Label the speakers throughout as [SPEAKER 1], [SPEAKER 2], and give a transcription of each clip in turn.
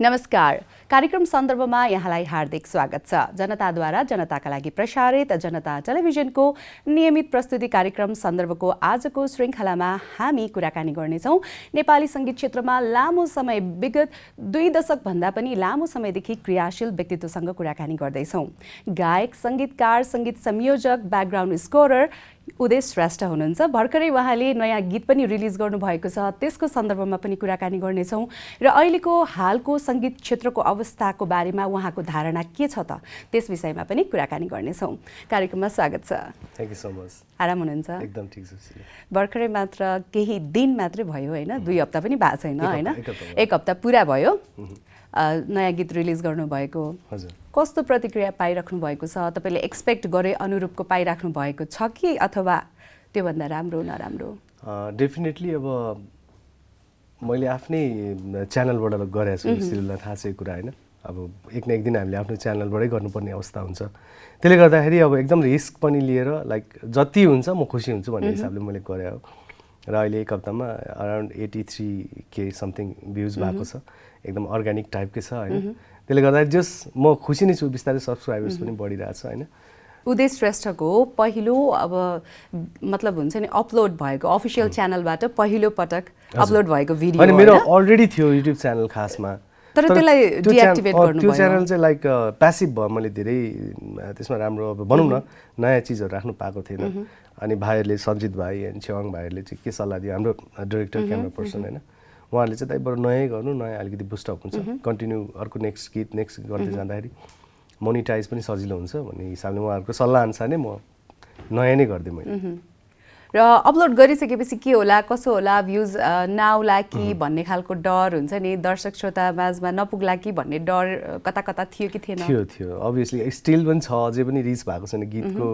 [SPEAKER 1] नमस्कार। कार्यक्रम सन्दर्भमा यहाँलाई हार्दिक स्वागत छ। जनताद्वारा जनताका लागि प्रसारित जनता टेलिभिजनको नियमित प्रस्तुति कार्यक्रम सन्दर्भको आजको श्रृङ्खलामा हामी कुराकानी गर्नेछौँ नेपाली संगीत क्षेत्रमा लामो समय विगत 2 दशक भन्दा पनि लामो समयदेखि क्रियाशील व्यक्तित्वसँग कुराकानी गर्दैछौँ। गायक, संगीतकार, संगीत संयोजक, ब्याकग्राउन्ड स्कोरर उदय श्रेष्ठ हुनुहुन्छ। भर्खरै उहाँले नयाँ गीत पनि रिलिज गर्नुभएको छ, त्यसको सन्दर्भमा पनि कुराकानी गर्नेछौँ र अहिलेको हालको संगीत क्षेत्रको अवस्थाको बारेमा उहाँको धारणा के छ त त्यस विषयमा पनि कुराकानी गर्नेछौँ। कार्यक्रममा स्वागत छ।
[SPEAKER 2] Thank you so much.
[SPEAKER 1] आराम हुनुहुन्छ?
[SPEAKER 2] एकदम ठीक छ।
[SPEAKER 1] भर्खरै मात्र केही दिन मात्रै भयो हैन, 2 हप्ता पनि भएको छैन हैन, 1 हप्ता पुरा भयो नयाँ गीत रिलिज गर्नुभएको।
[SPEAKER 2] हजुर,
[SPEAKER 1] कस्तो प्रतिक्रिया पाइराख्नु भएको छ? तपाईले एक्सपेक्ट गरे अनुरूपको पाइराख्नु भएको छ कि अथवा त्योभन्दा राम्रो नराम्रो?
[SPEAKER 2] डेफिनेटली अब मैले आफ्नै च्यानलबाट गरेको छु, सिरियललाई थाहा छ यो कुरा हैन। अब एक न एक दिन हामीले आफ्नो च्यानलबाटै गर्नुपर्ने अवस्था हुन्छ। त्यसले गर्दाखेरि अब एकदम रिस्क पनि लिएर लाइक जति हुन्छ म खुसी हुन्छु भन्ने हिसाबले मैले गरे हो र अहिले 1 हप्तामा अराउन्ड 83K समथिङ भ्युज भएको छ। एकदम अर्ग्यानिक टाइपकै छ हैन। त्यसले गर्दा जस म खुसी नै छु, बिस्तारै सब्सक्राइबर्स पनि बढिरहेछ हैन।
[SPEAKER 1] उदय श्रेष्ठको पहिलो अब मतलब हुन्छ नि अपलोड भएको अफिसियल च्यानलबाट पहिलो पटक अपलोड भएको भिडियो
[SPEAKER 2] अनि मेरो अलरेडी थियो युट्युब च्यानल खासमा,
[SPEAKER 1] तर त्यसलाई डिएक्टिभेट गर्नु भयो।
[SPEAKER 2] त्यो च्यानल चाहिँ लाइक प्यासिभ भयो। मैले धेरै त्यसमा राम्रो अब भनौँ न नयाँ चिजहरू राख्नु पाएको थिएन। अनि भाइहरूले सञ्जित भाइ अनि छेवाङ भाइहरूले चाहिँ के सल्लाह दियो, हाम्रो डाइरेक्टर क्यामेरा पर्सन हैन, उहाँहरूले चाहिँ दाइ बरु नयाँ गर्नु, नयाँ अलिकति बुस्टअप हुन्छ, कन्टिन्यू अर्को नेक्स्ट गीत नेक्स्ट गर्दै जाँदाखेरि मोनिटाइज पनि सजिलो हुन्छ भन्ने हिसाबले उहाँहरूको सल्लाह अनुसार नै म नयाँ नै गर्दै मैले।
[SPEAKER 1] र अपलोड गरिसकेपछि के होला, कसो होला, भ्युज नआउला कि भन्ने खालको डर हुन्छ नि, दर्शक श्रोता माझमा नपुग्ला कि भन्ने डर कता कता थियो कि थिएन?
[SPEAKER 2] थियो अभियसली स्टिल पनि छ, अझै पनि रिच भएको छैन गीतको।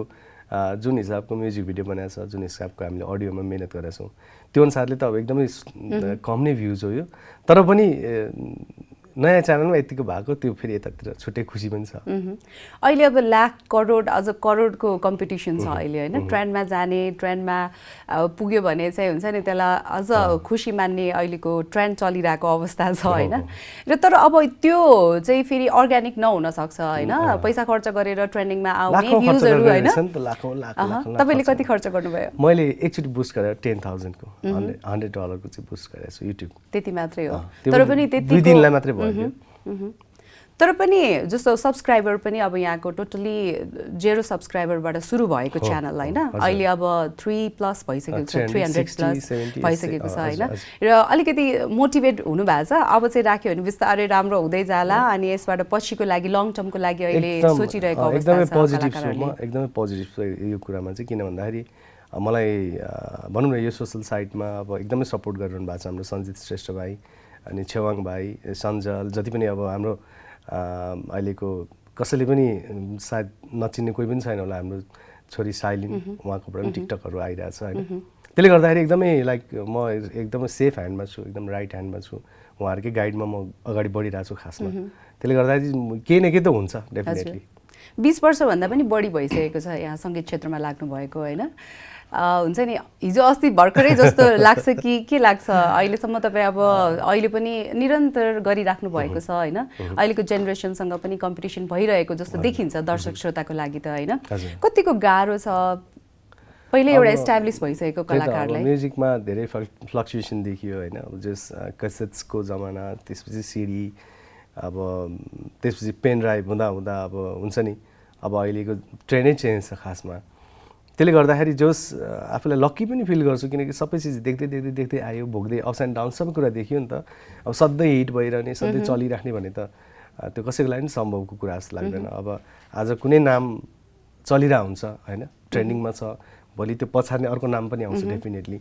[SPEAKER 2] जुन हिसाबको म्युजिक भिडियो बनाएको छ, जुन हिसाबको हामीले अडियोमा मेहनत गरेका छौँ, त्यो अनुसारले त अब एकदमै कम नै भ्युज हो यो। तर पनि नयाँ च्यानलमा यतिको भएको, त्यो फेरि यतातिर छुट्टै खुसी पनि छ।
[SPEAKER 1] अहिले अब लाख करोड अझ करोडको कम्पिटिसन छ अहिले हैन। ट्रेन्डमा जाने, ट्रेन्डमा पुग्यो भने चाहिँ हुन्छ नि त्यसलाई अझ खुसी मान्ने अहिलेको ट्रेन्ड चलिरहेको अवस्था छ हैन। र तर अब त्यो चाहिँ फेरि अर्ग्यानिक नहुन सक्छ हैन, पैसा खर्च गरेर ट्रेन्डिङमा आउने भ्युजहरू हैन। तपाईले कति खर्च गर्नुभयो?
[SPEAKER 2] मैले एकचोटि बुस्ट गरेँ 10,000 को, $100 को चाहिँ बुस्ट गरेको छु युट्युब।
[SPEAKER 1] त्यति मात्रै हो? तर पनि त्यति
[SPEAKER 2] 2 दिनलाई मात्रै भयो।
[SPEAKER 1] तर पनि जस्तो सब्सक्राइबर पनि अब यहाँको टोटली 0 सब्सक्राइबरबाट सुरु भएको च्यानल हैन, अहिले अब 3+ भइसकेको छ, 300+ भइसकेको छ हैन। र अलिकति मोटिभेट हुनु भएको छ, अब चाहिँ राख्यो भने बिस्तारै राम्रो हुँदै जाला अनि यसबाट पछिको लागि लङ टर्मको लागि अहिले सोचिरहेको अवस्था छ।
[SPEAKER 2] एकदमै पोजिटिभ छ यो कुरामा चाहिँ, किन भन्दाखेरि मलाई भनौँ न यो सोसल साइटमा अब एकदमै सपोर्ट गरिरहनु भएको छ हाम्रो सञ्जित श्रेष्ठ भाइ अनि छेवाङ भाइ, सञ्जल, जति पनि अब हाम्रो अहिलेको कसैले पनि सायद नचिन्ने कोही पनि छैन होला, हाम्रो छोरी साइलिन, उहाँकोबाट पनि टिकटकहरू आइरहेछ होइन। त्यसले गर्दाखेरि एकदमै लाइक म एकदमै सेफ ह्यान्डमा छु, एकदम राइट ह्यान्डमा छु, उहाँहरूकै गाइडमा म अगाडि बढिरहेको छु खासमा। त्यसले गर्दाखेरि केही न केही त हुन्छ डेफिनेटली।
[SPEAKER 1] 20 वर्षभन्दा पनि बढी भइसकेको छ यहाँ सङ्गीत क्षेत्रमा लाग्नु भएको होइन। हुन्छ नि हिजो अस्ति भर्खरै जस्तो लाग्छ कि के लाग्छ? अहिलेसम्म तपाईँ अब अहिले पनि निरन्तर गरिराख्नु भएको छ होइन। अहिलेको जेनेरेसनसँग पनि कम्पिटिसन भइरहेको जस्तो देखिन्छ दर्शक श्रोताको लागि त होइन। कतिको गाह्रो छ पहिले एउटा एस्टाब्लिस भइसकेको कलाकारलाई?
[SPEAKER 2] म्युजिकमा धेरै फ्लक्चुएसन देखियो होइन। जस क्यासेट्सको जमाना, त्यसपछि सिडी, अब त्यसपछि पेन ड्राइभ हुँदा हुँदा अब हुन्छ नि अब अहिलेको ट्रेन्डै चेन्ज छ खासमा। त्यसले गर्दाखेरि जोस आफूलाई लक्की पनि फिल गर्छु, किनकि सबै चिज देख्दै देख्दै देख्दै आयो, भोग्दै अप्स एन्ड डाउन सबै कुरा देखियो नि त। अब सधैँ हिट भइरहने, सधैँ चलिराख्ने भने त त्यो कसैको लागि पनि सम्भवको कुरा जस्तो लाग्दैन। अब आज कुनै नाम चलिरहेको हुन्छ होइन, ट्रेन्डिङमा छ, भोलि त्यो पछाडि अर्को नाम पनि आउँछ डेफिनेटली।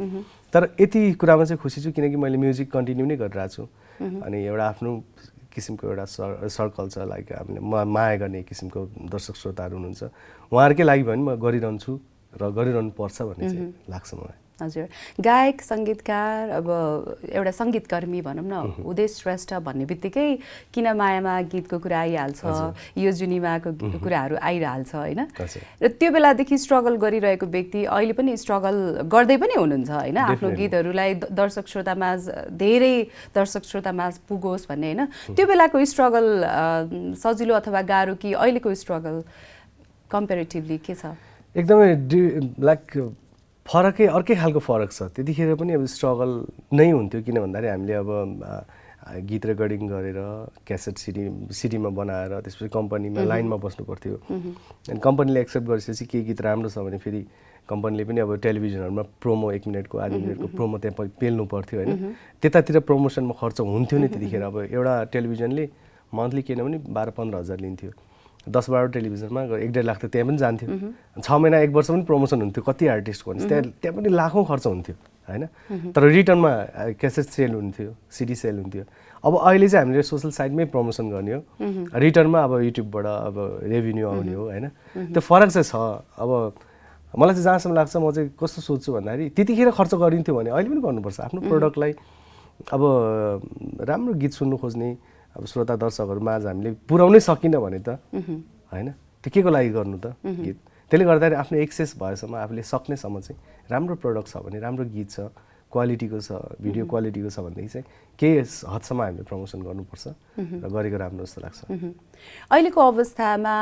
[SPEAKER 2] तर यति कुरामा चाहिँ खुसी छु किनकि मैले म्युजिक कन्टिन्यू नै गरिरहेको छु अनि एउटा आफ्नो किसिमको एउटा सर्कल छ, लाइक हामीले माया गर्ने किसिमको दर्शक श्रोताहरू हुनुहुन्छ, उहाँहरूकै लागि भने म गरिरहन्छु र गरिरहनु पर्छ भन्ने चाहिँ लाग्छ मलाई।
[SPEAKER 1] हजुर गायक सङ्गीतकार अब एउटा सङ्गीतकर्मी भनौँ न उदय श्रेष्ठ भन्ने बित्तिकै किन मायामा गीतको कुरा आइहाल्छ यो जुनीमाको कुराहरू आइहाल्छ होइन र त्यो बेलादेखि स्ट्रगल गरिरहेको व्यक्ति अहिले पनि स्ट्रगल गर्दै पनि हुनुहुन्छ होइन आफ्नो गीतहरूलाई दर्शक श्रोतामा धेरै दर्शक श्रोतामा पुगोस् भन्ने होइन त्यो बेलाको स्ट्रगल सजिलो अथवा गाह्रो कि अहिलेको स्ट्रगल कम्पेरिटिभली के छ
[SPEAKER 2] एकदमै लाइक फरकै अर्कै खालको फरक छ त्यतिखेर पनि अब स्ट्रगल नै हुन्थ्यो किन भन्दाखेरि हामीले अब गीत रेकर्डिङ गरेर क्यासेट सिडीमा बनाएर त्यसपछि कम्पनीमा लाइनमा बस्नु पर्थ्यो अनि कम्पनीले एक्सेप्ट गरेपछि केही गीत राम्रो छ भने फेरि कम्पनीले पनि अब टेलिभिजनहरूमा प्रोमो 1 मिनटको आधी मिनटको प्रोमो त्यहाँ पेल्नु पर्थ्यो होइन त्यतातिर प्रमोसनमा खर्च हुन्थ्यो नि त्यतिखेर अब एउटा टेलिभिजनले मन्थली किन भने 12-15 हजार लिन्थ्यो 10-12 टेलिभिजनमा 1.5 लाख त त्यहाँ पनि जान्थ्यो 6 महिना 1 वर्ष पनि प्रमोसन हुन्थ्यो कति आर्टिस्टको भने त्यहाँ पनि लाखौँ खर्च हुन्थ्यो होइन तर रिटर्नमा क्यासेट सेल हुन्थ्यो सिडी सेल हुन्थ्यो अब अहिले चाहिँ हामीले सोसल साइटमै प्रमोसन गर्ने हो रिटर्नमा अब युट्युबबाट अब रेभिन्यू आउने हो होइन त्यो फरक चाहिँ छ अब मलाई चाहिँ जहाँसम्म लाग्छ म चाहिँ कस्तो सोच्छु भन्दाखेरि त्यतिखेर खर्च गरिन्थ्यो भने अहिले पनि गर्नुपर्छ आफ्नो प्रोडक्टलाई अब राम्रो गीत सुन्नु खोज्ने अब श्रोता दर्शकहरूमा आज हामीले पुर्याउनै सकिन भने त होइन त्यो के को लागि गर्नु त गीत त्यसले गर्दाखेरि आफ्नो एक्सेस भएसम्म आफूले सक्नेसम्म चाहिँ राम्रो प्रोडक्ट छ भने राम्रो गीत छ क्वालिटीको छ भिडियो क्वालिटीको छ भनेदेखि चाहिँ केही हदसम्म हामीले प्रमोसन गर्नुपर्छ र गरेको राम्रो जस्तो लाग्छ
[SPEAKER 1] अहिलेको अवस्थामा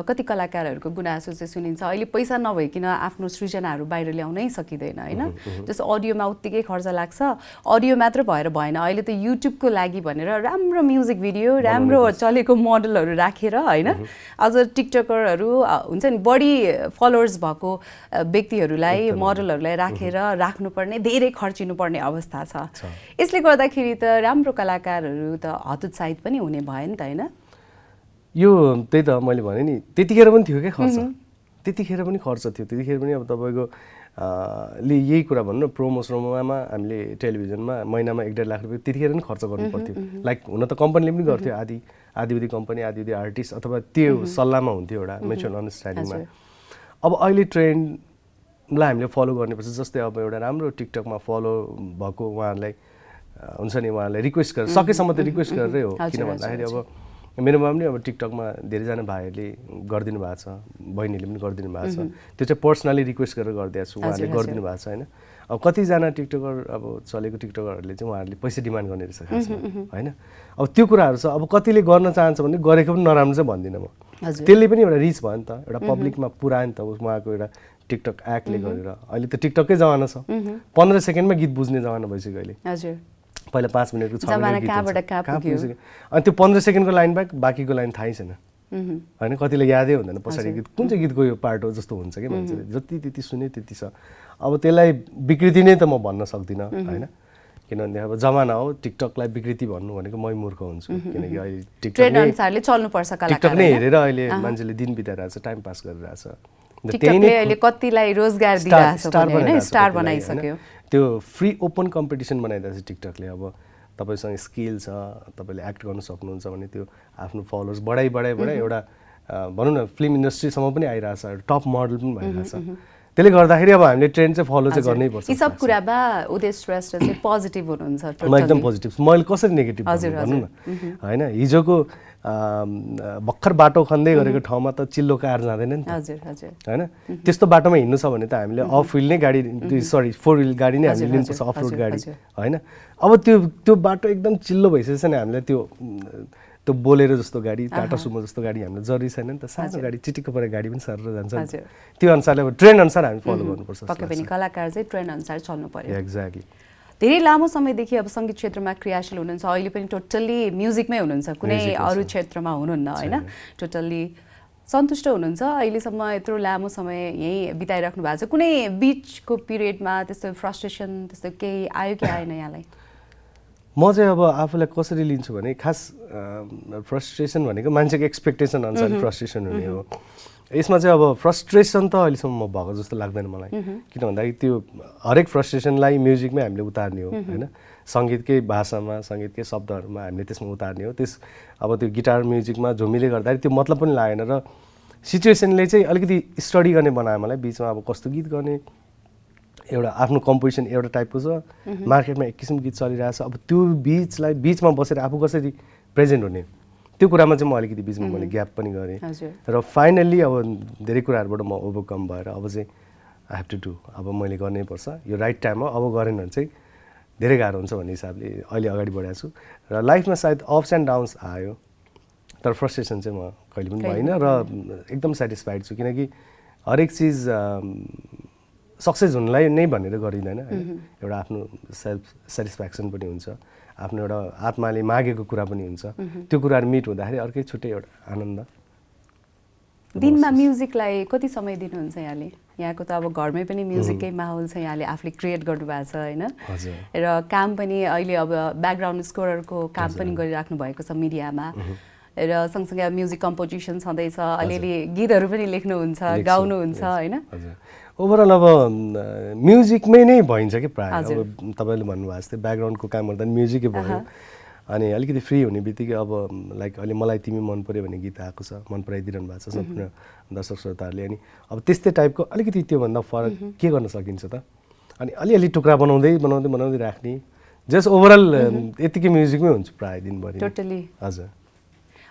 [SPEAKER 1] कति कलाकारहरूको गुनासो चाहिँ सुनिन्छ अहिले पैसा नभइकन आफ्नो सृजनाहरू बाहिर ल्याउनै सकिँदैन होइन जस्तो अडियोमा उत्तिकै खर्च लाग्छ अडियो मात्र भएर भएन अहिले त युट्युबको लागि भनेर राम्रो म्युजिक भिडियो राम्रो चलेको मोडलहरू राखेर होइन अझ टिकटकरहरू हुन्छ नि बढी फलोवर्स भएको व्यक्तिहरूलाई मोडलहरूलाई राखेर राख्नुपर्ने धेरै खर्चिनुपर्ने अवस्था छ यसले गर्दाखेरि त राम्रो कलाकारहरू त हतोत्साहित पनि हुने भयो नि त होइन
[SPEAKER 2] यो त्यही त मैले भने नि त्यतिखेर पनि थियो क्या खर्च त्यतिखेर पनि खर्च थियो त्यतिखेर पनि अब तपाईँको ले यही कुरा भन्नु न प्रोमोसनमा हामीले टेलिभिजनमा महिनामा 1.5 लाख रुपियाँ त्यतिखेर पनि खर्च गर्नु पर्थ्यो लाइक हुन त कम्पनीले पनि गर्थ्यो आधी कम्पनी आधी आर्टिस्ट अथवा त्यो सल्लाहमा हुन्थ्यो एउटा म्युचुअल अन्डरस्ट्यान्डिङमा अब अहिले ट्रेन्डलाई हामीले फलो गर्नुपर्छ जस्तै अब एउटा राम्रो टिकटकमा फलो भएको उहाँहरूलाई हुन्छ नि उहाँहरूलाई रिक्वेस्ट गरेर सकेसम्म त रिक्वेस्ट गरेरै हो किन भन्दाखेरि अब मेरोमा पनि अब टिकटकमा धेरैजना भाइहरूले गरिदिनु भएको छ बहिनीले पनि गरिदिनु भएको छ त्यो चाहिँ पर्सनली रिक्वेस्ट गरेर गरिदिएको छु उहाँहरूले गरिदिनु भएको छ होइन अब कतिजना टिकटकर अब चलेको टिकटकरहरूले चाहिँ उहाँहरूले पैसा डिमान्ड गर्ने रहेछ खासमा होइन अब त्यो कुराहरू छ अब कतिले गर्न चाहन्छ भने गरेको पनि नराम्रो चाहिँ भन्दिनँ म त्यसले पनि एउटा रिच भयो नि त एउटा पब्लिकमा पुऱ्यायो नि त उहाँको एउटा टिकटक एक्टले गरेर अहिले त टिकटकै जमाना छ 15 सेकेन्डमा गीत बुझ्ने जमाना भइसक्यो अहिले
[SPEAKER 1] हजुर
[SPEAKER 2] पहिला 5 मिनटको 6 मिनट अनि त्यो 15 सेकेन्डको लाइन बाँकीको लाइन थाहै छैन होइन कतिलाई यादै हुँदैन पछाडि गीत कुन चाहिँ गीतको यो पार्ट हो जस्तो हुन्छ कि मान्छेले जति त्यति सुने त्यति छ अब त्यसलाई विकृति नै त म भन्न सक्दिनँ होइन किनभने अब जमाना हो टिकटकलाई विकृति भन्नु भनेको मै मूर्ख हुन्छु किनकि अहिले टिकटक नै हेरेर अहिले मान्छेले दिन बिताइरहेको छ टाइम पास गरिरहेछ
[SPEAKER 1] टिकटकले अहिले कतिलाई रोजगार दिइरहेछ हैन स्टार बनाइसक्यो
[SPEAKER 2] त्यो फ्री ओपन कम्पिटिसन बनाइदिएको छ टिकटकले अब तपाईसँग स्किल छ तपाईले एक्ट गर्न सक्नुहुन्छ भने त्यो आफ्नो फलोअर्स बढाइ एउटा भनौँ न फिल्म इन्डस्ट्रीसम्म पनि आइरहेछ टप मोडल पनि भइरहेछ त्यसले गर्दाखेरि अब हामीले ट्रेन्ड चाहिँ फलो चाहिँ गर्नै पर्छ
[SPEAKER 1] यी सब कुरामा उदय श्रेष्ठ चाहिँ पोजिटिभ हुनुहुन्छ
[SPEAKER 2] म एकदम पोजिटिभ मैले कसरी नेगेटिभ भन्नु न हैन हिजोको भर्खर बाटो खन्दै गरेको ठाउँमा त चिल्लो कार जाँदैन नि
[SPEAKER 1] हजुर हजुर
[SPEAKER 2] हैन त्यस्तो बाटोमा हिँड्नु छ भने त हामीले अफ व्हील नै गाडी सरी 4 व्हील गाडी नै हामीले लिनुपर्छ अफ रोड गाडी हैन अब त्यो बाटो एकदम चिल्लो भइसकेछ नि हामीले त्यो बोलेरो जस्तो गाडी टाटा सुमो जस्तो गाडी हामीलाई जरुरी छैन नि त सानो गाडी चिटिक्क परेको गाडी पनि सरेर जान्छ त्यो अनुसारले अब ट्रेन्ड अनुसार हामी फलो गर्नुपर्छ
[SPEAKER 1] पक्कै पनि कलाकार चाहिँ ट्रेन्ड अनुसार चल्नु पर्यो
[SPEAKER 2] एक्ज्याक्टली
[SPEAKER 1] धेरै लामो समयदेखि अब सङ्गीत क्षेत्रमा क्रियाशील हुनुहुन्छ अहिले पनि टोटल्ली म्युजिकमै हुनुहुन्छ कुनै अरू क्षेत्रमा हुनुहुन्न हैन टोटल्ली सन्तुष्ट हुनुहुन्छ अहिलेसम्म यत्रो लामो समय यही बिताइराख्नु भएको छ कुनै बिचको पिरियडमा त्यस्तो फ्रस्ट्रेसन त्यस्तो केही आयो कि आएन यहाँलाई
[SPEAKER 2] म चाहिँ अब आफूलाई कसरी लिन्छु भने खास फ्रस्ट्रेसन भनेको मान्छेको एक्सपेक्टेसन अनुसार फ्रस्ट्रेसन हुने हो यसमा चाहिँ अब फ्रस्ट्रेसन त अहिलेसम्म म भएको जस्तो लाग्दैन मलाई किन भन्दाखेरि त्यो हरेक फ्रस्ट्रेसनलाई म्युजिकमै हामीले उतार्ने हो होइन सङ्गीतकै भाषामा सङ्गीतकै शब्दहरूमा हामीले त्यसमा उतार्ने हो अब त्यो गिटार म्युजिकमा झुमिले गर्दाखेरि त्यो मतलब पनि लागेन र सिचुएसनले चाहिँ अलिकति स्टडी गर्ने बनायो मलाई बिचमा अब कस्तो गीत गर्ने एउटा आफ्नो कम्पोजिसन एउटा टाइपको छ, मार्केटमा एक किसिमको गीत चलिरहेको छ। अब त्यो बिचमा बसेर आफू कसरी प्रेजेन्ट हुने, त्यो कुरामा चाहिँ म अलिकति बिचमा मैले ग्याप पनि गरेँ। र फाइनल्ली अब धेरै कुराहरूबाट म ओभरकम भएर अब चाहिँ आई हेभ टु डु, अब मैले गर्नै पर्छ, यो राइट टाइम हो, अब गरेन भने चाहिँ धेरै गाह्रो हुन्छ भन्ने हिसाबले अहिले अगाडि बढाएको छु। र लाइफमा सायद अप्स एन्ड डाउन्स आयो, तर फ्रस्ट्रेसन चाहिँ म कहिले पनि भइनँ र एकदम सेटिस्फाइड छु, किनकि हरेक चिज सक्सेस हुनलाई नै भनेर गरिँदैन होइन, एउटा आफ्नो सेल्फ सेटिस्फ्याक्सन पनि हुन्छ, आफ्नो एउटा आत्माले मागेको कुरा पनि हुन्छ, त्यो कुराहरू मिट हुँदाखेरि अर्कै छुट्टै एउटा आनन्द।
[SPEAKER 1] दिनमा म्युजिकलाई कति समय दिनुहुन्छ यहाँले? यहाँको त अब घरमै पनि म्युजिकै माहौल छ, यहाँले आफूले क्रिएट गर्नुभएको छ होइन, र काम पनि अहिले अब ब्याकग्राउन्ड स्कोररको काम पनि गरिराख्नु भएको छ मिडियामा, र सँगसँगै अब म्युजिक कम्पोजिसन छँदैछ, अलिअलि गीतहरू पनि लेख्नुहुन्छ, गाउनुहुन्छ होइन।
[SPEAKER 2] ओभरअल अब म्युजिकमै नै भइन्छ कि प्रायः, अब तपाईँले भन्नुभएको जस्तै ब्याकग्राउन्डको काम गर्दा म्युजिकै भयो, अनि अलिकति फ्री हुने बित्तिकै अब लाइक अहिले मलाई तिमी मन पर्यो भन्ने गीत आएको छ, मन पराइदिइरहनु भएको छ सम्पूर्ण दर्शक श्रोताहरूले, अनि अब त्यस्तै टाइपको अलिकति त्योभन्दा फरक के गर्न सकिन्छ त, अनि अलिअलि टुक्रा बनाउँदै राख्ने, जस्ट ओभरअल यतिकै म्युजिकमै हुन्छ प्रायः दिनभरि।
[SPEAKER 1] टोटली
[SPEAKER 2] हजुर।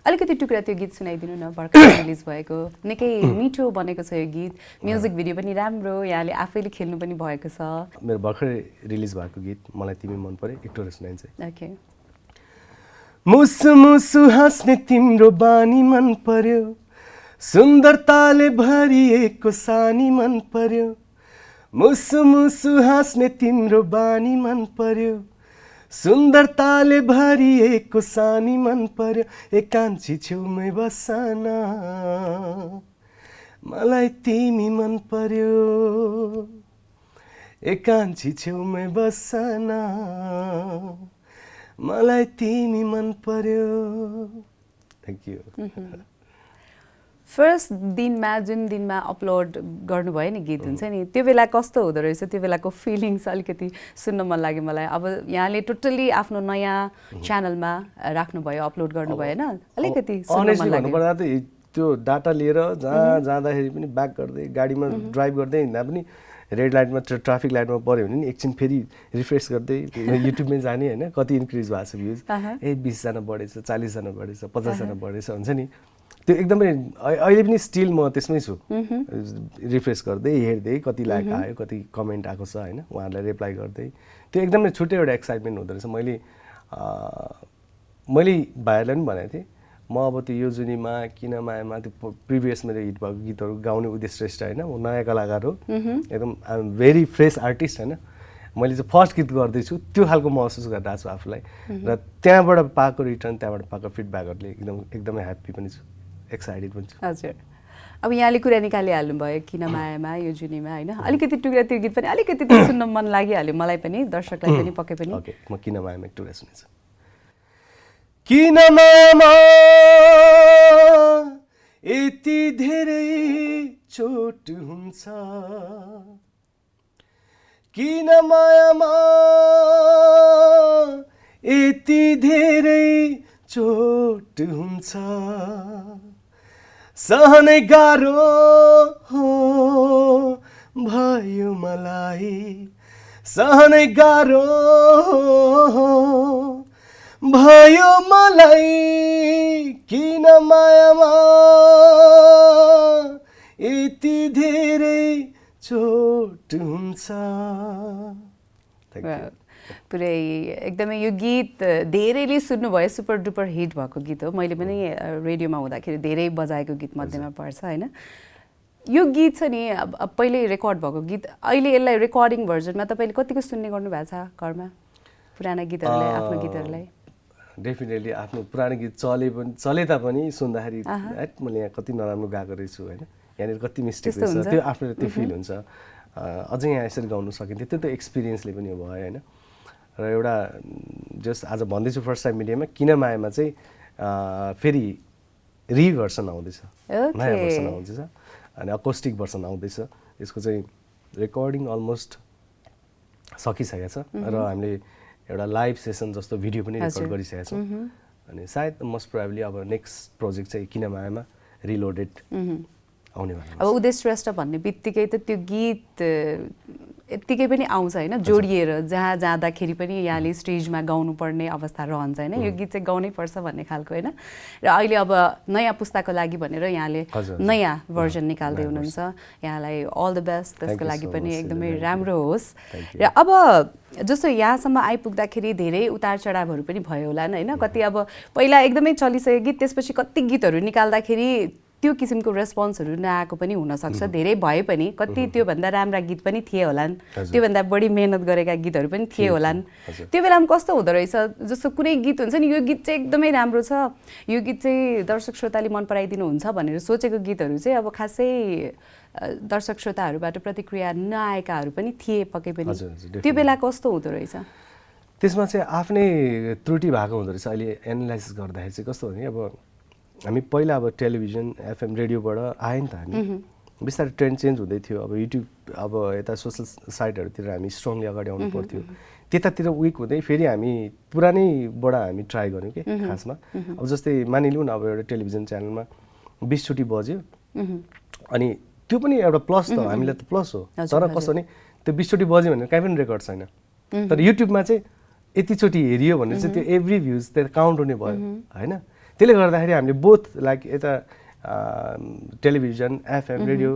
[SPEAKER 1] अलिकति टुक्रा त्यो गीत सुनाइदिनु न, भर्खर रिलिज भएको, निकै मिठो बनेको छ यो गीत, म्युजिक भिडियो पनि राम्रो, यहाँले आफैले खेल्नु पनि भएको छ।
[SPEAKER 2] मेरो भर्खर रिलिज भएको गीत मलाई तिमी मन पर्यो, एक टोरे सुनाइन्छ।
[SPEAKER 1] ओके।
[SPEAKER 2] मुसु मुसु हाँस्ने तिम्रो बानी मन पर्यो, सुन्दरताले भरिएको सानी मन पर्यो, मुसु मुसु हाँस्ने तिम्रो बानी मन पर्यो, सुन्दरताले भरिएको सानी मन पर्यो, एकान्छी छेउमै बसना मलाई तिमी मन पर्यो, एकान्छी छेउमै बसना मलाई तिमी मन पर्यो। Thank you.
[SPEAKER 1] फर्स्ट दिनमा जुन दिनमा अपलोड गर्नुभयो नि गीत हुन्छ नि, त्यो बेला कस्तो हुँदो रहेछ, त्यो बेलाको फिलिङ्स अलिकति सुन्न मन लाग्यो मलाई। अब यहाँले टोटल्ली आफ्नो नयाँ च्यानलमा राख्नुभयो, अपलोड गर्नुभयो होइन, अलिकति सुन्न मन लाग्यो।
[SPEAKER 2] भन्नुपर्दा त त्यो डाटा लिएर जहाँ जाँदाखेरि पनि ब्याक गर्दै गाडीमा ड्राइभ गर्दै हिँड्दा पनि रेड लाइटमा ट्राफिक लाइटमा पऱ्यो भने नि एकछिन फेरि रिफ्रेस गर्दै युट्युबमै जाने होइन, कति इन्क्रिज भएको छ भ्युज, 20जना बढेछ, 40जना बढेछ, 50जना बढेछ हुन्छ नि, त्यो एकदमै अहिले पनि स्टिल म त्यसमै छु, रिफ्रेस गर्दै हेर्दै कति लाइक आयो, कति कमेन्ट आएको छ होइन, उहाँहरूलाई रिप्लाई गर्दै, त्यो एकदमै छुट्टै एउटा एक्साइटमेन्ट हुँदो रहेछ। मैले भाइहरूलाई पनि भनेको थिएँ, म अब त्यो यो जुनीमा किन मायामा त्यो प्रिभियस मेरो हिट भएको गीतहरू गाउने उद्देश्य श्रेष्ठ होइन, म नयाँ कलाकार हो, एकदम I am very fresh artist होइन, मैले चाहिँ फर्स्ट गीत गर्दैछु, त्यो खालको महसुस गरिरहेको छु आफूलाई, र त्यहाँबाट पाएको रिटर्न, त्यहाँबाट पाएको फिडब्याकहरूले एकदमै ह्याप्पी पनि छु, एक्साइटेड पनि छु।
[SPEAKER 1] हजुर। अब यहाँले कुरा निकालिहाल्नुभयो किन मायामा यो जुनीमा होइन, अलिकति टुक्रा त्यो गीत पनि अलिकति सुन्न मन लागिहाल्यो मलाई पनि, दर्शकलाई पनि पक्कै पनि।
[SPEAKER 2] ओके, म किन मायामा एक टुक्रा सुनेछु। किन मायामा यति धेरै चोट हुन्छ, किन मायामा यति धेरै चोट हुन्छ, सहनै गाह्रो भयो मलाई, सहनै गाह्रो भयो मलाई, किन मायामा यति धेरै चोट हुन्छ।
[SPEAKER 1] पुरै एकदमै यो गीत धेरैले सुन्नुभयो, सुपर डुपर हिट भएको गीत हो, मैले पनि रेडियोमा हुँदाखेरि धेरै बजाएको गीत मध्येमा पर्छ होइन। यो गीत छ नि, अब पहिले रेकर्ड भएको गीत, अहिले यसलाई रेकर्डिङ भर्जनमा तपाईँले कतिको सुन्ने गर्नुभएको छ घरमा, पुराना गीतहरूलाई, आफ्नो गीतहरूलाई?
[SPEAKER 2] डेफिनेटली आफ्नो पुरानो गीत चले तापनि सुन्दाखेरि मैले यहाँ कति नराम्रो गाएको रहेछु होइन, यहाँनिर कति मिस्टेक रहेछ, त्यो आफ्नो त्यो फिल हुन्छ, अझै यहाँ यसरी गाउनु सकिन्थ्यो, त्यो त एक्सपिरियन्सले पनि भयो होइन। र एउटा जस्ट आज भन्दैछु फर्स्ट टाइम मिडियामा, किन मायामा चाहिँ फेरि रिभर्सन आउँदैछ, नयाँ भर्सन आउँदैछ, अनि अकोस्टिक भर्सन आउँदैछ, यसको चाहिँ रेकर्डिङ अलमोस्ट सकिसकेको छ, र हामीले एउटा लाइभ सेसन जस्तो भिडियो पनि रेकर्ड गरिसकेका छौँ, अनि सायद मोस्ट प्रोबेबली अब नेक्स्ट प्रोजेक्ट चाहिँ किन मायामा रिलोडेड आउने वाला।
[SPEAKER 1] अब उदय श्रेष्ठ भन्ने बित्तिकै त त्यो गीत यत्तिकै पनि आउँछ होइन जोडिएर जहाँ जाँदाखेरि पनि यहाँले स्टेजमा गाउनुपर्ने अवस्था रहन्छ होइन यो गीत चाहिँ गाउनै पर्छ भन्ने खालको होइन र अहिले अब नयाँ पुस्ताको लागि भनेर यहाँले नयाँ भर्जन निकाल्दै हुनुहुन्छ यहाँलाई अल द बेस्ट त्यसको लागि पनि एकदमै राम्रो होस् र अब जस्तो यहाँसम्म आइपुग्दाखेरि धेरै उतार चढावहरू पनि भयो होला होइन कति अब पहिला एकदमै चलिसकेको गीत त्यसपछि कति गीतहरू निकाल्दाखेरि त्यो किसिमको रेस्पोन्सहरू नआएको पनि हुनसक्छ धेरै भए पनि कति त्योभन्दा राम्रा गीत पनि थिए होलान् त्योभन्दा बढी मेहनत गरेका गीतहरू पनि थिए होलान् त्यो बेलामा कस्तो हुँदो रहेछ जस्तो कुनै गीत हुन्छ नि यो गीत चाहिँ एकदमै राम्रो छ यो गीत चाहिँ दर्शक श्रोताले मन पराइदिनुहुन्छ भनेर सोचेको गीतहरू चाहिँ अब खासै दर्शक श्रोताहरूबाट प्रतिक्रिया नआएकाहरू पनि थिए पक्कै पनि त्यो बेला कस्तो हुँदो रहेछ
[SPEAKER 2] त्यसमा चाहिँ आफ्नै त्रुटि भएको हुँदो रहेछ अहिले एनालाइसिस गर्दाखेरि चाहिँ कस्तो भने अब हामी पहिला अब टेलिभिजन एफएम रेडियोबाट आयो नि त हामी बिस्तारै ट्रेन्ड चेन्ज हुँदै थियो अब युट्युब अब यता सोसल साइटहरूतिर हामी स्ट्रङली अगाडि आउनु पर्थ्यो त्यतातिर विक हुँदै फेरि हामी पुरानैबाट हामी ट्राई गऱ्यौँ कि खासमा अब जस्तै मानिलिउँ न अब एउटा टेलिभिजन च्यानलमा 20 चोटि बज्यो अनि त्यो पनि एउटा प्लस त हामीलाई त प्लस हो तर कस्तो भने त्यो 20 चोटि बज्यो भने कहीँ पनि रेकर्ड छैन तर युट्युबमा चाहिँ यतिचोटि हेरियो भने चाहिँ त्यो एभ्री भ्युज त्यो काउन्ट हुने भयो होइन त्यसले गर्दाखेरि हामीले बोथ लाइक यता टेलिभिजन एफएम रेडियो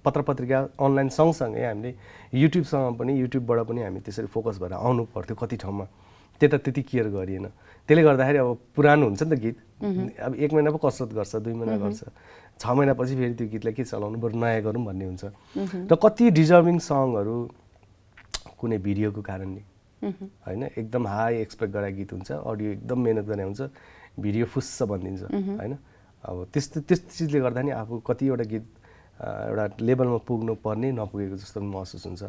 [SPEAKER 2] पत्र पत्रिका अनलाइन सँगसँगै हामीले युट्युबसँग पनि युट्युबबाट पनि हामी त्यसरी फोकस भएर आउनु पर्थ्यो कति ठाउँमा त्यति केयर गरिएन त्यसले गर्दाखेरि अब पुरानो हुन्छ नि त गीत अब 1 महिना पो कसरत गर्छ 2 महिना गर्छ 6 महिनापछि फेरि त्यो गीतलाई के चलाउनु बरु नयाँ गरौँ भन्ने हुन्छ र कति डिजर्भिङ सङहरू कुनै भिडियोको कारणले होइन एकदम हाई एक्सपेक्ट गरेको गीत हुन्छ अडियो एकदम मेहनत गर्ने हुन्छ भिडियो फुस्स भनिदिन्छ होइन अब त्यस्तो चिजले गर्दा नि आफू कतिवटा गीत एउटा लेभलमा पुग्नु पर्ने नपुगेको जस्तो महसुस हुन्छ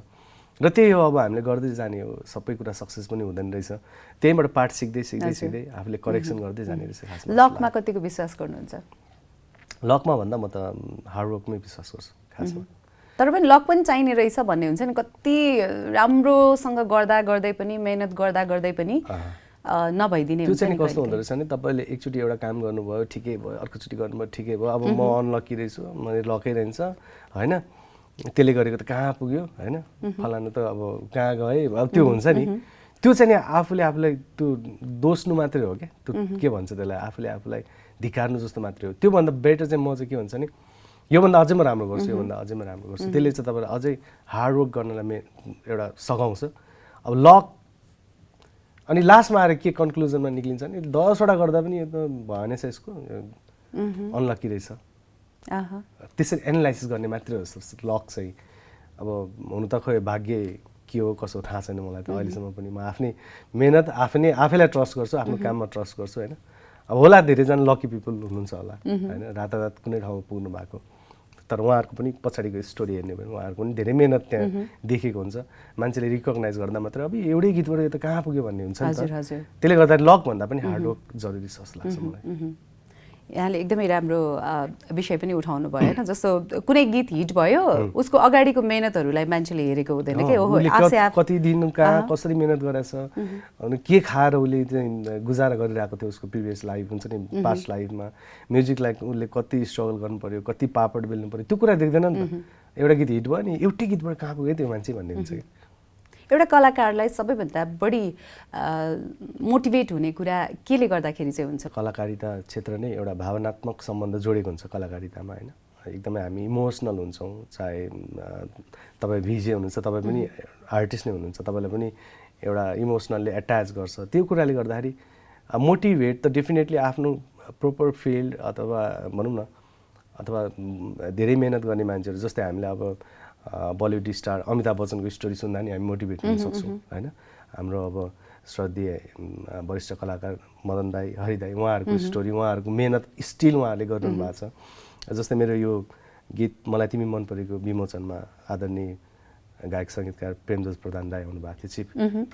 [SPEAKER 2] र त्यही हो अब हामीले गर्दै जाने हो सबै कुरा सक्सेस पनि हुँदैन रहेछ त्यहीबाट पार्ट सिक्दै आफूले करेक्सन गर्दै जाने रहेछ खासमा
[SPEAKER 1] लकमा कतिको विश्वास गर्नुहुन्छ
[SPEAKER 2] लकमा भन्दा म त हार्डवर्कमै विश्वास गर्छु खासमा
[SPEAKER 1] तर पनि लक पनि चाहिने रहेछ भन्ने हुन्छ नि कति राम्रोसँग गर्दै पनि मेहनत गर्दै पनि नभइदिने
[SPEAKER 2] त्यो चाहिँ कस्तो हुँदो रहेछ भने तपाईँले एकचोटि एउटा काम गर्नुभयो ठिकै भयो अर्कोचोटि गर्नुभयो ठिकै भयो अब म अनलकी रहेछु मैले लकै रहन्छ होइन त्यसले गरेको त कहाँ पुग्यो होइन फलानु त अब कहाँ गए अब त्यो हुन्छ नि त्यो चाहिँ नि आफूलाई त्यो दोस्नु मात्रै हो क्या त्यो के भन्छ त्यसलाई आफूलाई धिक्कार्नु जस्तो मात्रै हो त्योभन्दा बेटर चाहिँ म चाहिँ के भन्छ नि योभन्दा अझै म राम्रो गर्छु योभन्दा अझै म राम्रो गर्छु त्यसले चाहिँ तपाईँलाई अझै हार्डवर्क गर्नलाई एउटा सघाउँछ अब लक अनि लास्टमा आएर के कन्क्लुजनमा निक्लिन्छ नि 10वटा गर्दा पनि यो त भएन यसको अनलकी रहेछ त्यसरी एनालाइसिस गर्ने मात्रै हो जस्तो लक चाहिँ अब हुनु त खोइ भाग्य के हो कसो थाहा छैन मलाई त अहिलेसम्म पनि म आफ्नै मेहनत आफैलाई ट्रस्ट गर्छु आफ्नो काममा ट्रस्ट गर्छु होइन अब होला धेरैजना लकी पिपल हुनुहुन्छ होला होइन रातारात कुनै ठाउँमा पुग्नु भएको तर उहाँहरूको पनि पछाडिको स्टोरी हेर्ने भने उहाँहरूको पनि धेरै मेहनत त्यहाँ देखेको हुन्छ मान्छेले रिकगनाइज गर्दा मात्रै अब एउटै गीतबाट यो त कहाँ पुग्यो भन्ने हुन्छ नि त त्यसले गर्दा लक भन्दा पनि हार्डवर्क जरुरी छ जस्तो लाग्छ मलाई
[SPEAKER 1] यहाँले एकदमै राम्रो विषय पनि उठाउनु भयो होइन जस्तो कुनै गीत हिट भयो उसको अगाडिको मेहनतहरूलाई मान्छेले हेरेको हुँदैन के हो
[SPEAKER 2] कति दिन कहाँ कसरी मेहनत गरेछ अनि के खाएर उसले चाहिँ गुजारा गरिरहेको थियो उसको प्रिभियस लाइफ हुन्छ नि पास्ट लाइफमा म्युजिकलाई उसले कति स्ट्रगल गर्नु पर्यो कति पापड बेल्नु पर्यो त्यो कुरा देख्दैन नि त एउटा गीत हिट भयो अनि एउटै गीतबाट कहाँ पुग्यो त्यो मान्छे भन्ने हुन्छ कि
[SPEAKER 1] एउटा कलाकारलाई सबैभन्दा बढी मोटिभेट हुने कुरा केले गर्दाखेरि चाहिँ हुन्छ
[SPEAKER 2] कलाकारिता क्षेत्र नै एउटा भावनात्मक सम्बन्ध जोडेको हुन्छ कलाकारितामा होइन एकदमै हामी इमोसनल हुन्छौँ चाहे तपाईँ भिजे हुनुहुन्छ तपाईँ पनि आर्टिस्ट नै हुनुहुन्छ तपाईँलाई पनि एउटा इमोसनल्ली एट्याच गर्छ त्यो कुराले गर्दाखेरि मोटिभेट त डेफिनेटली आफ्नो प्रोपर फिल्ड अथवा भनौँ न अथवा धेरै मेहनत गर्ने मान्छेहरू जस्तै हामीले अब बलिउड स्टार अमिताभ बच्चनको स्टोरी सुन्दा नि हामी मोटिभेट हुन सक्छौँ होइन हाम्रो अब श्रद्धेय वरिष्ठ कलाकार मदन दाई हरि दाई उहाँहरूको स्टोरी उहाँहरूको मेहनत स्टिल उहाँहरूले गरिरहनु भएको छ जस्तै मेरो यो गीत मलाई तिमी मन परेको विमोचनमा आदरणीय गायक सङ्गीतकार प्रेमजोज प्रधान दाई आउनुभएको थियो चिफ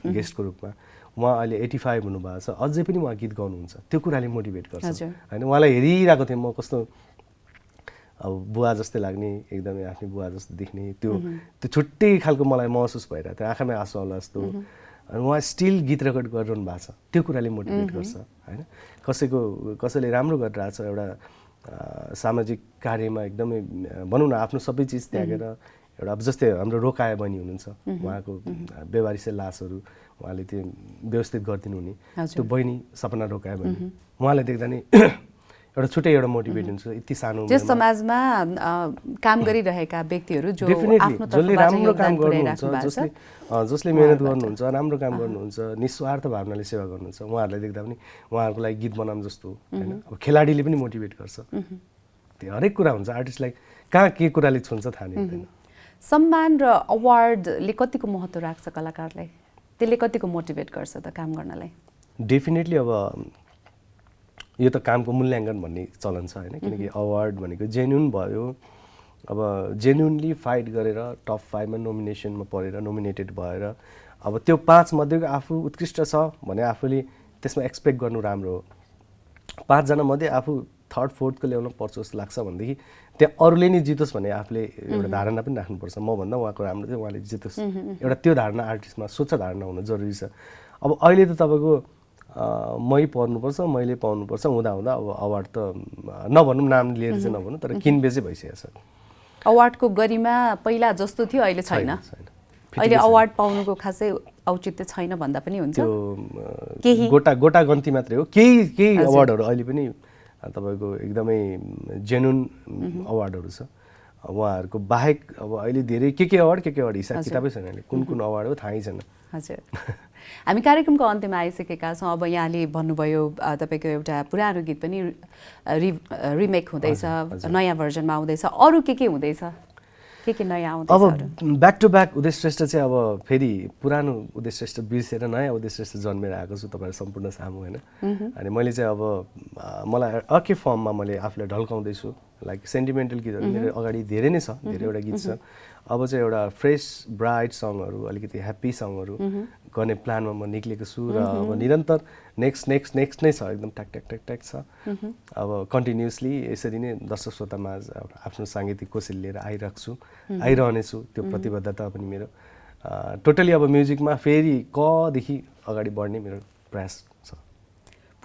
[SPEAKER 2] गेस्टको रूपमा उहाँ अहिले 85 हुनुभएको छ अझै पनि उहाँ गीत गाउनुहुन्छ त्यो कुराले मोटिभेट गर्छ होइन उहाँलाई हेरिरहेको थिएँ म कस्तो अब बुवा जस्तै लाग्ने एकदमै आफ्नै बुवा जस्तो देख्ने त्यो छुट्टै खालको मलाई महसुस भइरहेको थियो आँखामै आँसु आउला जस्तो अनि उहाँ स्टिल गीत रेकर्ड गरिरहनु भएको छ त्यो कुराले मोटिभेट गर्छ होइन कसैले राम्रो गरिरहेको छ एउटा सामाजिक कार्यमा एकदमै भनौँ न आफ्नो सबै चिज त्यागेर एउटा अब जस्तै हाम्रो रोकाया बहिनी हुनुहुन्छ, उहाँको बेवारिसे लासहरू उहाँले त्यो व्यवस्थित गरिदिनु हुने, त्यो बहिनी सपना रोकाया बहिनी, उहाँलाई देख्दा नि एउटा छुट्टै एउटा मोटिभेट हुन्छ। यति सानो
[SPEAKER 1] जो समाजमा काम गरिरहेका व्यक्तिहरू जो आफ्नो
[SPEAKER 2] जसले राम्रो काम गर्नुहुन्छ, जसले मेहनत गर्नुहुन्छ, राम्रो काम गर्नुहुन्छ, निस्वार्थ भावनाले सेवा गर्नुहुन्छ, उहाँहरूलाई देख्दा पनि उहाँहरूको लागि गीत बनाऊँ जस्तो होइन। अब खेलाडीले पनि मोटिभेट गर्छ, त्यो हरेक कुरा हुन्छ। आर्टिस्टलाई कहाँ के कुराले छुन्छ थाहा नै हुँदैन।
[SPEAKER 1] सम्मान र अवार्डले कतिको महत्त्व राख्छ कलाकारलाई, त्यसले कतिको मोटिभेट गर्छ त काम गर्नलाई?
[SPEAKER 2] डेफिनेटली अब यो त कामको मूल्याङ्कन भन्ने चलन छ होइन, किनकि अवार्ड भनेको जेन्युन भयो, अब जेन्युनली फाइट गरेर टप 5 मा नोमिनेसनमा परेर नोमिनेटेड भएर अब त्यो 5 मध्येको आफू उत्कृष्ट छ भने आफूले त्यसमा एक्सपेक्ट गर्नु राम्रो हो। 5 जना मध्ये आफू 3rd 4th को ल्याउन पर्छ जस्तो लाग्छ भनेदेखि त्यहाँ अरूले नै जितोस् भन्ने आफूले एउटा धारणा पनि राख्नुपर्छ। मभन्दा उहाँको राम्रो थियो, उहाँले जितोस्, एउटा त्यो धारणा आर्टिस्टमा स्वच्छ धारणा हुनु जरुरी छ। अब अहिले त तपाईँको मै पर्नुपर्छ, मैले पाउनुपर्छ हुँदा हुँदा अब अवार्ड त नभनौँ, नाम लिएर चाहिँ नभनौँ, तर किनबेचै भइसकेको छ।
[SPEAKER 1] अवार्डको गरिमा पहिला जस्तो थियो अहिले छैन। अहिले अवार्ड पाउनुको खासै औचित्य छैन भन्दा पनि हुन्छ।
[SPEAKER 2] त्यो गोटा गन्ती मात्रै हो। केही अवार्डहरू अहिले पनि तपाईँको एकदमै जेन्युन अवार्डहरू छ। उहाँहरूको बाहेक अब अहिले धेरै के अवार्ड हिसाब किताबै छैन, अहिले कुन अवार्ड हो थाहै छैन।
[SPEAKER 1] हजुर, हामी कार्यक्रमको अन्त्यमा आइसकेका छौँ। अब यहाँले भन्नुभयो तपाईँको एउटा पुरानो गीत पनि रिमेक हुँदैछ, नयाँ भर्जनमा आउँदैछ, अरू के हुँदैछ, के नयाँ आउँदैछ?
[SPEAKER 2] अब ब्याक टु ब्याक उदय श्रेष्ठ चाहिँ अब फेरि पुरानो उदय श्रेष्ठ बिर्सेर नयाँ उदय श्रेष्ठ जन्मेर आएको छु तपाईँहरू सम्पूर्ण सामु होइन। अनि मैले चाहिँ अब मलाई अर्कै फर्ममा मैले आफूलाई ढल्काउँदैछु। लाइक सेन्टिमेन्टल गीतहरू मेरो अगाडि धेरै नै छ, धेरैवटा गीत छ। अब चाहिँ एउटा फ्रेस ब्राइट सङहरू, अलिकति ह्याप्पी सङहरू गर्ने प्लानमा म निक्लेको छु र अब निरन्तर नेक्स्ट नै छ, एकदम ट्याक छ। अब कन्टिन्युसली यसरी नै दर्शक श्रोतामा आफ्नो साङ्गीतिक कौशल लिएर आइरहनेछु। त्यो प्रतिबद्धता पनि मेरो टोटली अब म्युजिकमा फेरि कदेखि अगाडि बढ्ने मेरो प्रयास छ।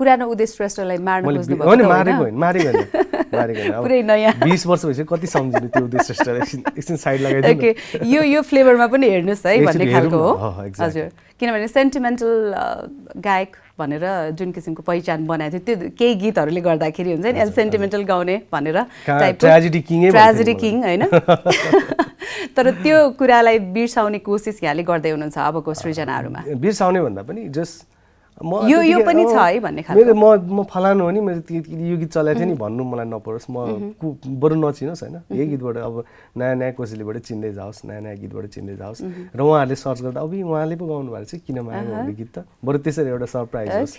[SPEAKER 1] पुरानो उदय श्रेष्ठलाई मार्न खोज्नुभएको
[SPEAKER 2] होइन, मारेको होइन,
[SPEAKER 1] पुरै नयाँ
[SPEAKER 2] 20 वर्ष भइसक्यो, कति सम्झिनु त्यो उदय श्रेष्ठलाई एकछिन साइड लगाइदिनु।
[SPEAKER 1] ओके, यो फ्लेभरमा पनि हेर्नुहोस् है भन्ने खालको हो। हजुर, किनभने सेन्टिमेन्टल गायक भनेर जुन किसिमको पहिचान बनाएको थियो, त्यो केही गीतहरूले गर्दाखेरि हुन्छ नि सेन्टिमेन्टल गाउने भनेर टाइपको ट्रेजेडी किङ होइन। तर त्यो कुरालाई बिर्साउने कोसिस यहाँले गर्दै हुनुहुन्छ अबको सृजनाहरूमा?
[SPEAKER 2] बिर्साउने भन्दा पनि जस्ट
[SPEAKER 1] यो पनि छ है भन्ने खालको।
[SPEAKER 2] म फलानु हो नि, मैले यो गीत चलाएको थिएँ नि भन्नु मलाई नपरोस्, म बरु नचिनोस् होइन। यही गीतबाट अब नयाँ कोसेलीबाट चिन्दै जाओस्, नयाँ गीतबाट चिन्दै जाओस् र उहाँहरूले सर्च गर्दा अब उहाँले पो गाउनु भएको छ, किन माया भन्ने गीत त बरु त्यसरी एउटा सरप्राइज होस्,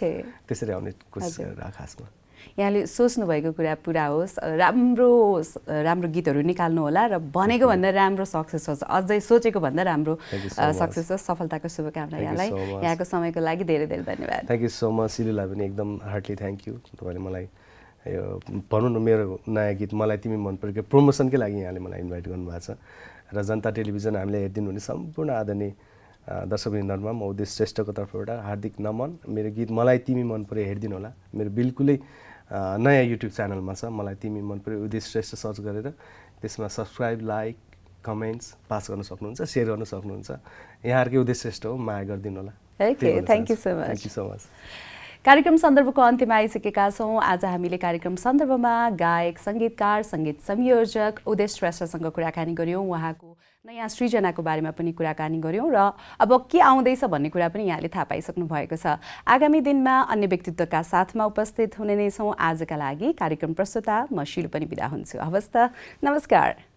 [SPEAKER 2] त्यसरी आउने कोसिस गरेर खासमा।
[SPEAKER 1] यहाँले सोच्नु भएको कुरा पुरा होस्, राम्रो गीतहरू निकाल्नु होला र भनेको भन्दा राम्रो सक्सेस होस्, अझै सोचेको भन्दा राम्रो सक्सेस होस्। सफलताको शुभकामना यहाँलाई। यहाँको समयको लागि धेरै धन्यवाद।
[SPEAKER 2] Thank you so much. सिलुलाई पनि एकदम हार्टली थ्याङ्क यू। तपाईँले मलाई यो भनौँ न मेरो नयाँ गीत मलाई तिमी मन परेको प्रमोसनकै लागि यहाँले मलाई इन्भाइट गर्नुभएको छ र जनता टेलिभिजन हामीले हेरिदिनु हुने सम्पूर्ण आदरणीय दर्शकवृन्दमा म उदय श्रेष्ठको तर्फबाट हार्दिक नमन। मेरो गीत मलाई तिमी मन पऱ्यो हेरिदिनु होला। मेरो बिल्कुलै नयाँ युट्युब च्यानलमा छ, मलाई तिमी मन पऱ्यो उदय श्रेष्ठ सर्च गरेर त्यसमा सब्सक्राइब, लाइक, कमेन्ट्स पास गर्न सक्नुहुन्छ, सेयर गर्न सक्नुहुन्छ। यहाँहरूकै उदय श्रेष्ठ हो, माया गरिदिनु होला।
[SPEAKER 1] Okay, thank you so much. कार्यक्रम सन्दर्भको अन्त्यमा आइसकेका छौँ। आज हामीले कार्यक्रम सन्दर्भमा गायक, सङ्गीतकार, सङ्गीत संयोजक उदय श्रेष्ठसँग कुराकानी गऱ्यौँ। उहाँको नयाँ सृजनाको बारेमा पनि कुराकानी गऱ्यौँ र अब के आउँदैछ भन्ने कुरा पनि यहाँले थाहा पाइसक्नु भएको छ। आगामी दिनमा अन्य व्यक्तित्वका साथमा उपस्थित हुने नै छौँ। आजका लागि कार्यक्रम प्रस्तुता म शिलु पनि बिदा हुन्छु। हवस् त, नमस्कार।